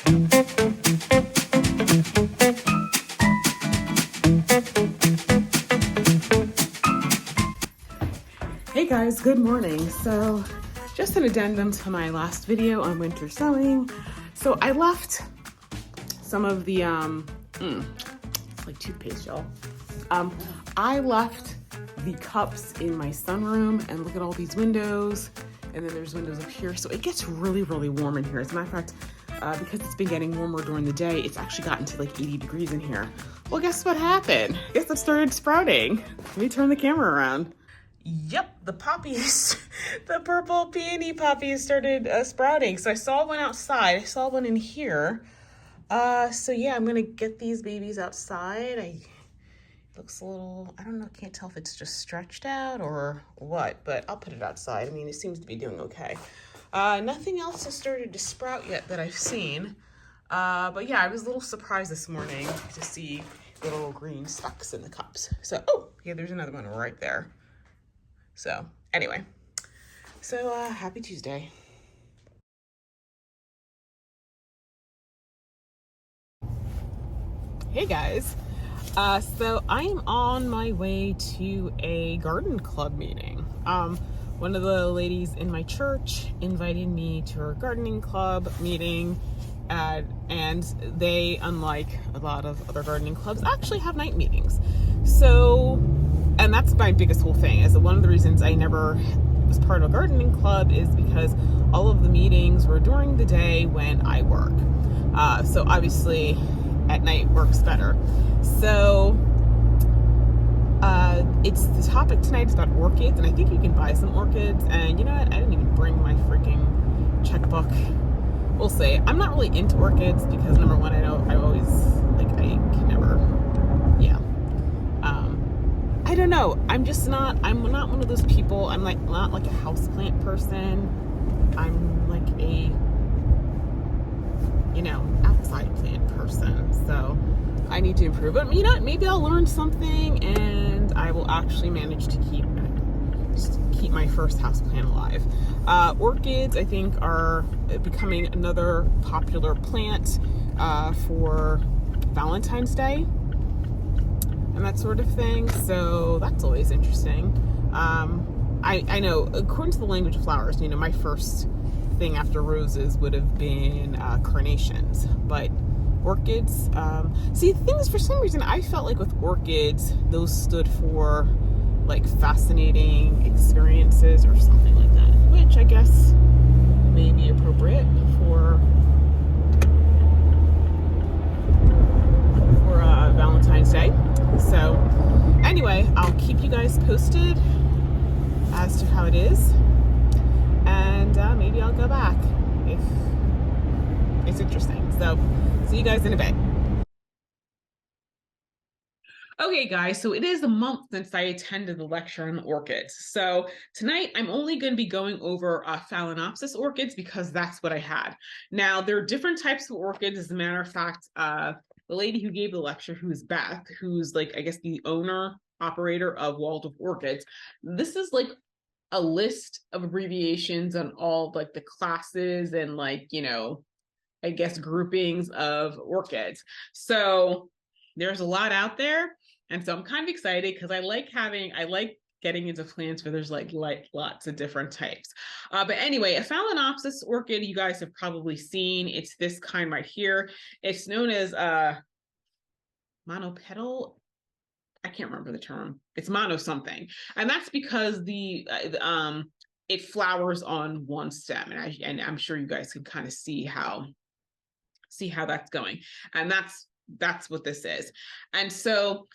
Hey guys, good morning. So just an addendum to my last video on winter sowing. So I left some of the, it's like toothpaste, y'all. I left the cups in my sunroom, and look at all these windows. And then there's windows up here. So it gets really, really warm in here. As a matter of fact, because it's been getting warmer during the day, it's actually gotten to like 80 degrees in here. Well, guess what happened? I guess it started sprouting. Let me turn the camera around. Yep, the poppies, the purple peony poppies started sprouting. So I saw one outside. I saw one in here. So yeah, I'm gonna get these babies outside. It looks a little, I don't know, can't tell if it's just stretched out or what, but I'll put it outside. I mean, it seems to be doing okay. Nothing else has started to sprout yet that I've seen. But yeah, I was a little surprised this morning to see little green specks in the cups. So, oh, yeah, there's another one right there. So anyway, so happy Tuesday. Hey guys, so I am on my way to a garden club meeting. One of the ladies in my church invited me to her gardening club meeting, and they, unlike a lot of other gardening clubs, actually have night meetings. So, and that's my biggest whole thing, is that one of the reasons I never was part of a gardening club is because all of the meetings were during the day when I work. So obviously at night works better. So it's the topic tonight is about orchids, and I think you can buy some orchids. And you know what? I didn't even bring my freaking checkbook. We'll see. I'm not really into orchids because, number one, I always, like, I can never, yeah. I don't know. I'm not one of those people. I'm like not like a houseplant person. I'm like a, outside plant person. So I need to improve. But you know what? Maybe I'll learn something and I will actually manage to keep my first houseplant alive. Orchids, I think, are becoming another popular plant for Valentine's Day and that sort of thing. So that's always interesting. I know, according to the language of flowers, my first thing after roses would have been carnations, but orchids, see, the thing is, for some reason, I felt like with orchids, those stood for like fascinating experiences or something like that, which I guess may be appropriate for Valentine's Day. So anyway, I'll keep you guys posted as to how it is, and maybe I'll go back if it's interesting. So see you guys in a bit. Okay guys, so it is a month since I attended the lecture on orchids. So tonight I'm only going to be going over Phalaenopsis orchids because that's what I had. Now there are different types of orchids. As a matter of fact, the lady who gave the lecture, who's Beth, who's like, I guess, the owner operator of Waldorf Orchids, this is like a list of abbreviations on all like the classes and like, I guess groupings of orchids. So there's a lot out there. And so I'm kind of excited because I like getting into plants where there's like lots of different types. But anyway, a Phalaenopsis orchid you guys have probably seen. It's this kind right here. It's known as monopetal. I can't remember the term. It's mono something. And that's because it flowers on one stem. And I'm sure you guys can kind of see how that's going. And that's what this is. And so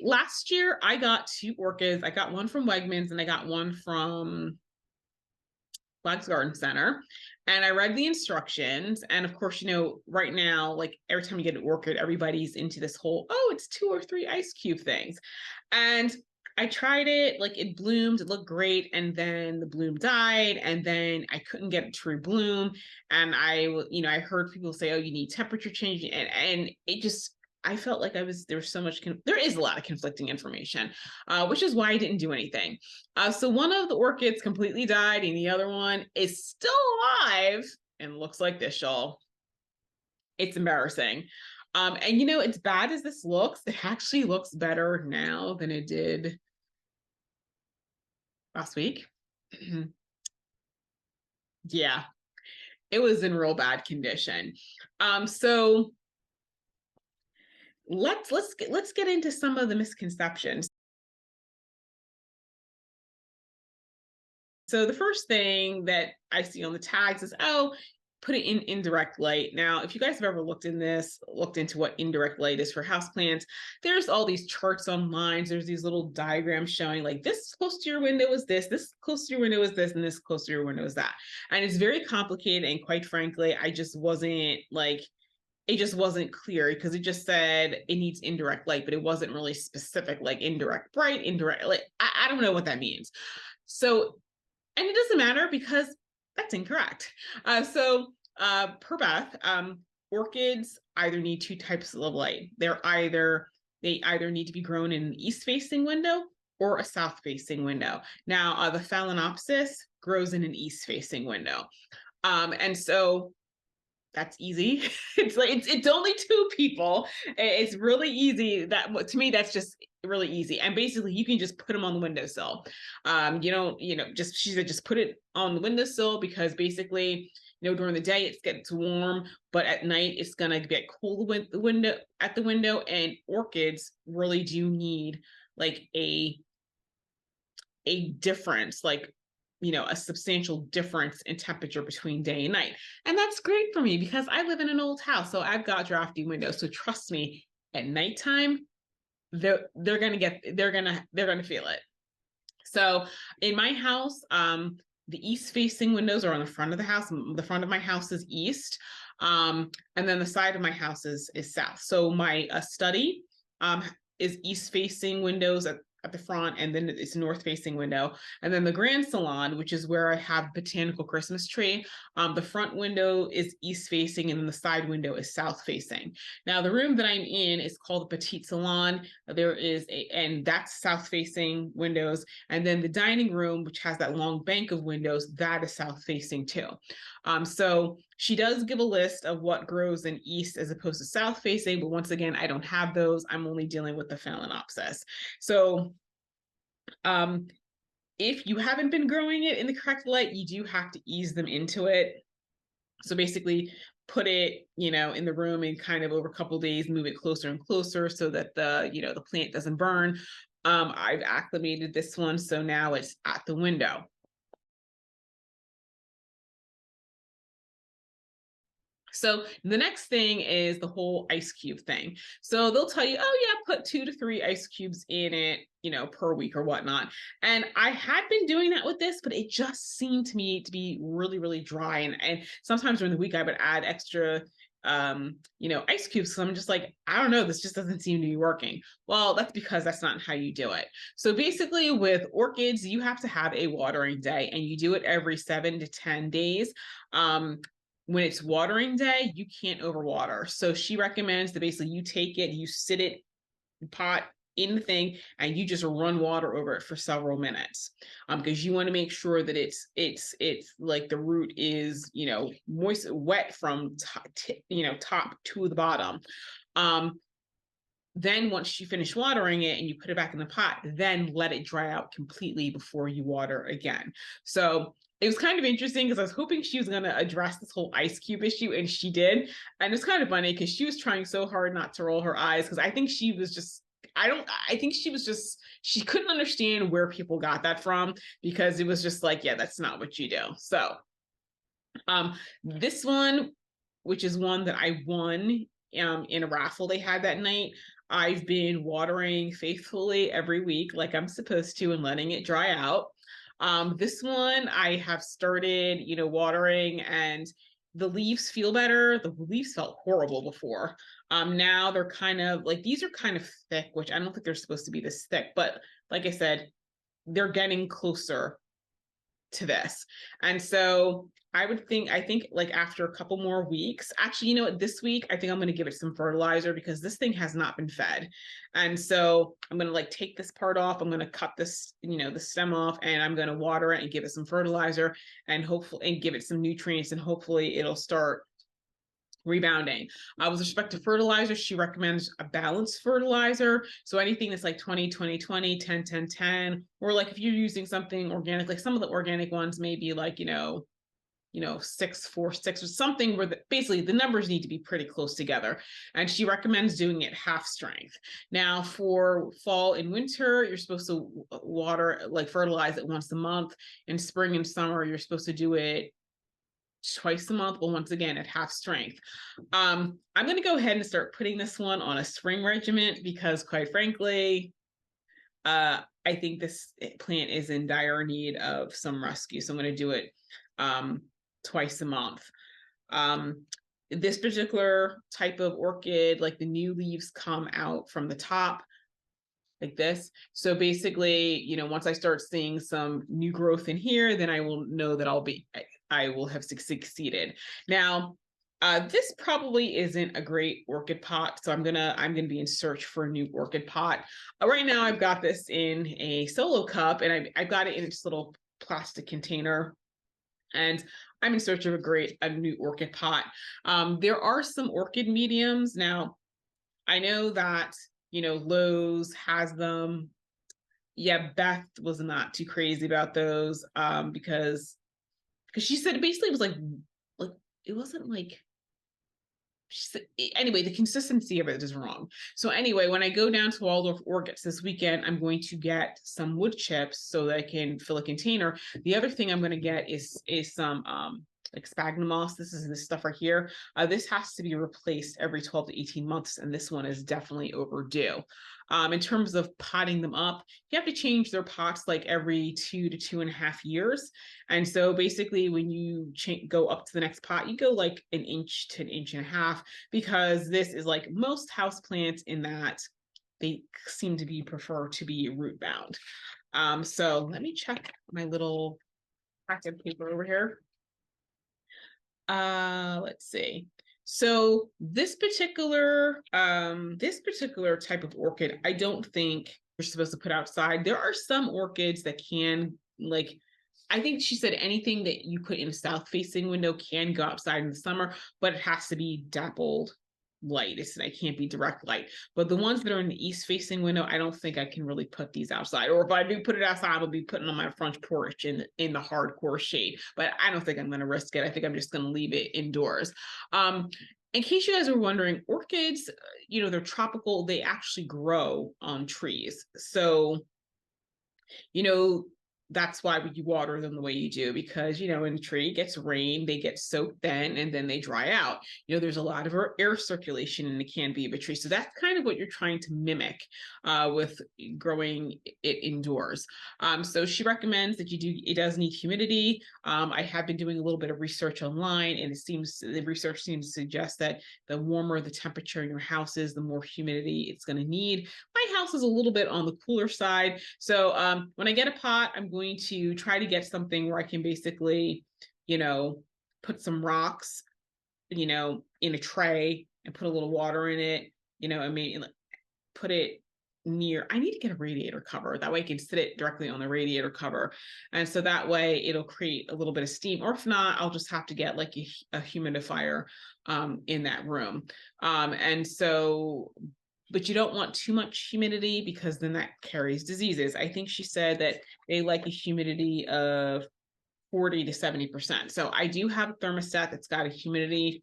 last year I got 2 orchids. I got one from Wegmans and I got one from Black's Garden Center. And I read the instructions. And of course, right now, like every time you get an orchid, everybody's into this whole, oh, it's 2 or 3 ice cube things. And I tried it, like it bloomed, it looked great, and then the bloom died, and then I couldn't get it to rebloom. And I heard people say, oh, you need temperature change, and it just, I felt like there is a lot of conflicting information, which is why I didn't do anything. So one of the orchids completely died, and the other one is still alive and looks like this, y'all. It's embarrassing. And you know, as bad as this looks, it actually looks better now than it did last week. Yeah, it was in real bad condition. So let's get into some of the misconceptions. So the first thing that I see on the tags is, oh, put it in indirect light. Now, if you guys have ever looked into what indirect light is for houseplants, there's all these charts online. There's these little diagrams showing like this close to your window is this close to your window is this, and this close to your window is that. And it's very complicated. And quite frankly, it just wasn't clear because it just said it needs indirect light, but it wasn't really specific, like indirect bright, indirect light. I don't know what that means. So and it doesn't matter because that's incorrect. Per Beth, orchids either need two types of light. They either need to be grown in an east-facing window or a south-facing window. Now, the Phalaenopsis grows in an east-facing window, and so that's easy. It's only two people. It's really easy. That to me, that's just really easy. And basically, you can just put them on the windowsill. She said just put it on the windowsill because basically, during the day it gets warm, but at night it's gonna get cold at the window. And orchids really do need like a difference, like a substantial difference in temperature between day and night. And that's great for me because I live in an old house, so I've got drafty windows. So trust me, at nighttime, they're gonna feel it. So in my house, the east facing windows are on the front of the house. The front of my house is east. And then the side of my house is south. So my study is east facing windows at the front, and then it's north facing window. And then the grand salon, which is where I have botanical Christmas tree, the front window is east facing and then the side window is south facing. Now the room that I'm in is called the petite salon. And that's south facing windows. And then the dining room, which has that long bank of windows, that is south facing too. So she does give a list of what grows in east as opposed to south facing, but once again, I don't have those. I'm only dealing with the Phalaenopsis. So if you haven't been growing it in the correct light, you do have to ease them into it. So basically put it, in the room and kind of over a couple of days, move it closer and closer so that the plant doesn't burn. I've acclimated this one, so now it's at the window. So the next thing is the whole ice cube thing. So they'll tell you, oh yeah, put 2 to 3 ice cubes in it, per week or whatnot. And I had been doing that with this, but it just seemed to me to be really, really dry. And sometimes during the week I would add extra ice cubes. So I'm just like, I don't know, this just doesn't seem to be working. Well, that's because that's not how you do it. So basically with orchids, you have to have a watering day and you do it every 7 to 10 days. When it's watering day, you can't overwater. So she recommends that basically you take it, you sit it pot in the thing, and you just run water over it for several minutes. Because you want to make sure that it's like the root is, moist, wet from top to the bottom. Then once you finish watering it and you put it back in the pot, then let it dry out completely before you water again. So it was kind of interesting because I was hoping she was going to address this whole ice cube issue, and she did. And it's kind of funny because she was trying so hard not to roll her eyes because I think she was just, she couldn't understand where people got that from because it was just like, yeah, that's not what you do. So this one, which is one that I won in a raffle they had that night, I've been watering faithfully every week like I'm supposed to and letting it dry out. This one I have started, watering, and the leaves feel better. The leaves felt horrible before. Now they're kind of like, these are kind of thick, which I don't think they're supposed to be this thick, but like I said, they're getting closer to this. And so I think like after a couple more weeks, actually, this week, I think I'm going to give it some fertilizer because this thing has not been fed. And so I'm going to like take this part off. I'm going to cut this, the stem off, and I'm going to water it and give it some fertilizer and hopefully, and give it some nutrients, and hopefully it'll start rebounding. With respect to fertilizer, she recommends a balanced fertilizer. So anything that's like 20, 20, 20, 10, 10, 10, or like if you're using something organic, like some of the organic ones may be like, 6, 4, 6, or something where basically the numbers need to be pretty close together. And she recommends doing it half strength. Now, for fall and winter, you're supposed to water, like fertilize it once a month. In spring and summer, you're supposed to do it twice a month, but once again at half strength. I'm going to go ahead and start putting this one on a spring regimen because, quite frankly, I think this plant is in dire need of some rescue. So I'm going to do it twice a month. This particular type of orchid, like the new leaves come out from the top like this. So basically, once I start seeing some new growth in here, then I will know that I will have succeeded. Now, this probably isn't a great orchid pot, so I'm gonna be in search for a new orchid pot. Right now, I've got this in a solo cup, and I've got it in this little plastic container. And I'm in search of a new orchid pot. There are some orchid mediums. Now, I know that, Lowe's has them. Yeah, Beth was not too crazy about those because she said basically it was like it wasn't like she said, anyway, the consistency of it is wrong. So anyway, when I go down to Waldorf Orchids this weekend, I'm going to get some wood chips so that I can fill a container. The other thing I'm going to get is some like sphagnum moss. This is this stuff right here. This has to be replaced every 12 to 18 months, and this one is definitely overdue. In terms of potting them up, you have to change their pots like every 2 to 2.5 years. And so basically when you go up to the next pot, you go like an inch to an inch and a half, because this is like most house plants in that they seem to prefer to be root bound. So let me check my little packet paper over here. Let's see. So this particular type of orchid, I don't think you're supposed to put outside. There are some orchids that can, like, I think she said anything that you put in a south facing window can go outside in the summer, but it has to be dappled light. It can't be direct light. But the ones that are in the east facing window, I don't think I can really put these outside. Or if I do put it outside, I'll be putting on my front porch in the hardcore shade. But I don't think I'm going to risk it. I think I'm just going to leave it indoors. In case you guys are wondering, orchids, they're tropical. They actually grow on trees. So, that's why you water them the way you do, because, when a tree gets rain, they get soaked then, and then they dry out. There's a lot of air circulation in the canopy of a tree. So that's kind of what you're trying to mimic with growing it indoors. So she recommends that it does need humidity. I have been doing a little bit of research online, and the research seems to suggest that the warmer the temperature in your house is, the more humidity it's going to need. My house is a little bit on the cooler side. So when I get a pot, I'm going to try to get something where I can basically, put some rocks, in a tray and put a little water in it, and maybe put it near, I need to get a radiator cover. That way I can sit it directly on the radiator cover. And so that way it'll create a little bit of steam, or if not, I'll just have to get like a humidifier in that room. But you don't want too much humidity, because then that carries diseases. I think she said that they like a humidity of 40 to 70%. So I do have a thermostat that's got a humidity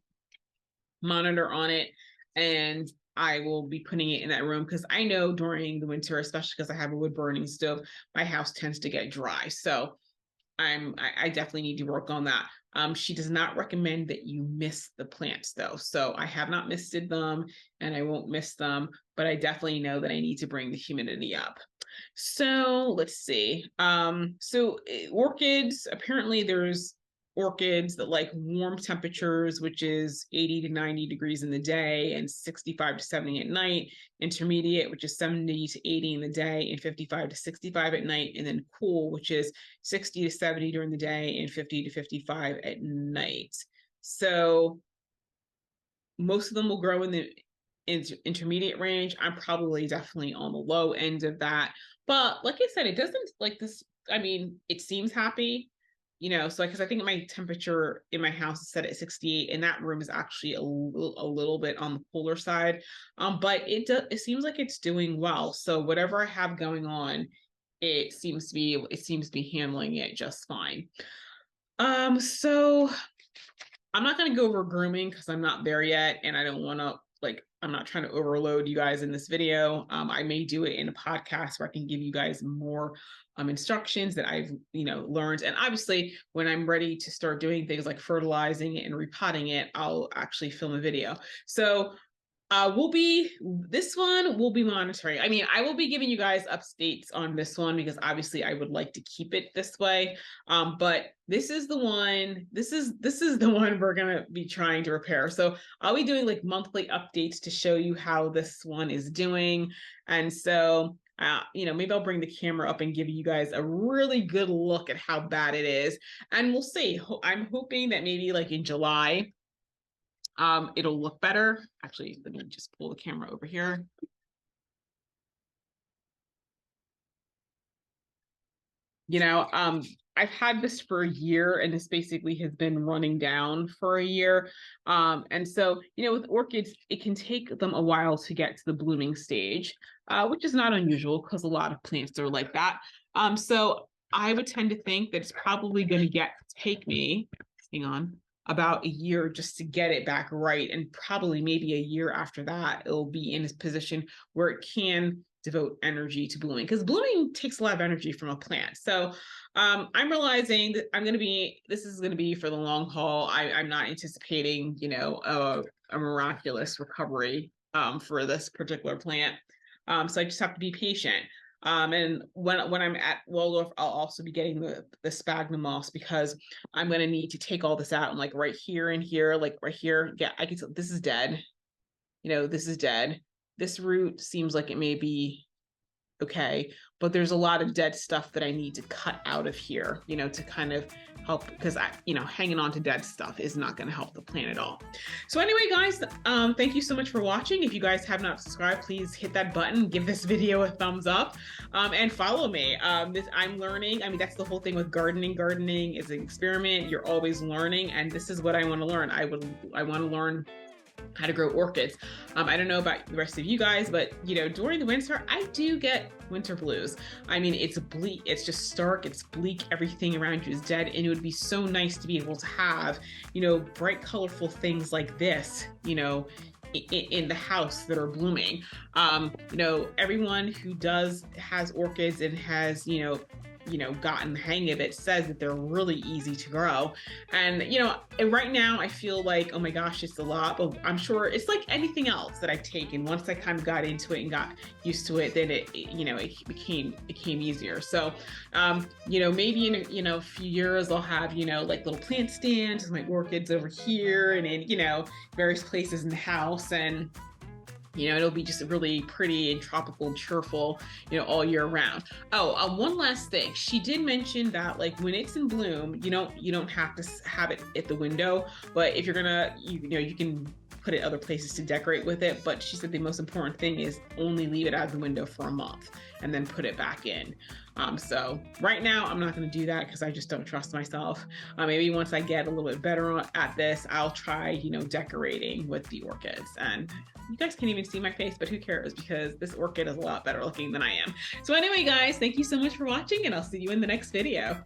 monitor on it, and I will be putting it in that room, because I know during the winter, especially because I have a wood burning stove, my house tends to get dry. So I definitely need to work on that. She does not recommend that you mist the plants though. So I have not misted them, and I won't mist them, but I definitely know that I need to bring the humidity up. So let's see. So orchids, apparently there's orchids that like warm temperatures, which is 80 to 90 degrees in the day and 65 to 70 at night. Intermediate, which is 70 to 80 in the day and 55 to 65 at night. And then cool, which is 60 to 70 during the day and 50 to 55 at night. So most of them will grow in the intermediate range. I'm probably definitely on the low end of that. But like I said, it doesn't like this. I mean, it seems happy. you know, so because I think my temperature in my house is set at 68, and that room is actually a little bit on the cooler side. But it seems like it's doing well. So whatever I have going on, it seems to be handling it just fine. So I'm not going to go over grooming because I'm not there yet, and I don't want to, like, I'm not trying to overload you guys in this video. I may do it in a podcast where I can give you guys more instructions that I've, you know, learned. And obviously, when I'm ready to start doing things like fertilizing it and repotting it, I'll actually film a video. So this one will be monitoring. I mean, I will be giving you guys updates on this one because obviously I would like to keep it this way. But this is the one, this is the one we're gonna be trying to repair. So I'll be doing like monthly updates to show you how this one is doing. And so you know, maybe I'll bring the camera up and give you guys a really good look at how bad it is. And we'll see. I'm hoping that maybe like in July, it'll look better. Actually, let me just pull the camera over here. You know, I've had this for a year, and this basically has been running down for a year. And so, you know, with orchids, it can take them a while to get to the blooming stage, which is not unusual because a lot of plants are like that. So I would tend to think that it's probably going to take me, hang on, about a year just to get it back right. And probably maybe a year after that, it'll be in a position where it can devote energy to blooming, because blooming takes a lot of energy from a plant. So I'm realizing that this is going to be for the long haul. I'm not anticipating, you know, a miraculous recovery for this particular plant. So I just have to be patient. And when I'm at Waldorf, I'll also be getting the sphagnum moss because I'm going to need to take all this out. And like right here and here, like right here, yeah, I can tell this is dead. You know, this is dead. This root seems like it may be okay, but there's a lot of dead stuff that I need to cut out of here, you know, to kind of help, because you know, hanging on to dead stuff is not going to help the plant at all. So anyway, guys, thank you so much for watching. If you guys have not subscribed, please hit that button, give this video a thumbs up, and follow me. I'm learning. I mean, that's the whole thing with gardening. Gardening is an experiment. You're always learning, and this is what I want to learn. I want to learn how to grow orchids. I don't know about the rest of you guys, but you know, during the winter, I do get winter blues. I mean, it's bleak, it's just stark, it's bleak, everything around you is dead, and it would be so nice to be able to have, you know, bright, colorful things like this, you know, in the house that are blooming. You know, everyone who has orchids and has, you know, gotten the hang of it says that they're really easy to grow. And, you know, and right now I feel like, oh my gosh, it's a lot, but I'm sure it's like anything else that I've taken. Once I kind of got into it and got used to it, then it became easier. So, you know, maybe in a few years I'll have, you know, like little plant stands with my orchids over here and in, you know, various places in the house, and you know, it'll be just really pretty and tropical and cheerful, you know, all year round. Oh, one last thing. She did mention that like when it's in bloom, you don't have to have it at the window, but if you're gonna, you know, you can put it other places to decorate with it. But she said the most important thing is only leave it out of the window for a month and then put it back in. So right now I'm not going to do that because I just don't trust myself. Maybe once I get a little bit better at this, I'll try, you know, decorating with the orchids. And you guys can't even see my face, but who cares, because this orchid is a lot better looking than I am. So anyway, guys, thank you so much for watching, and I'll see you in the next video.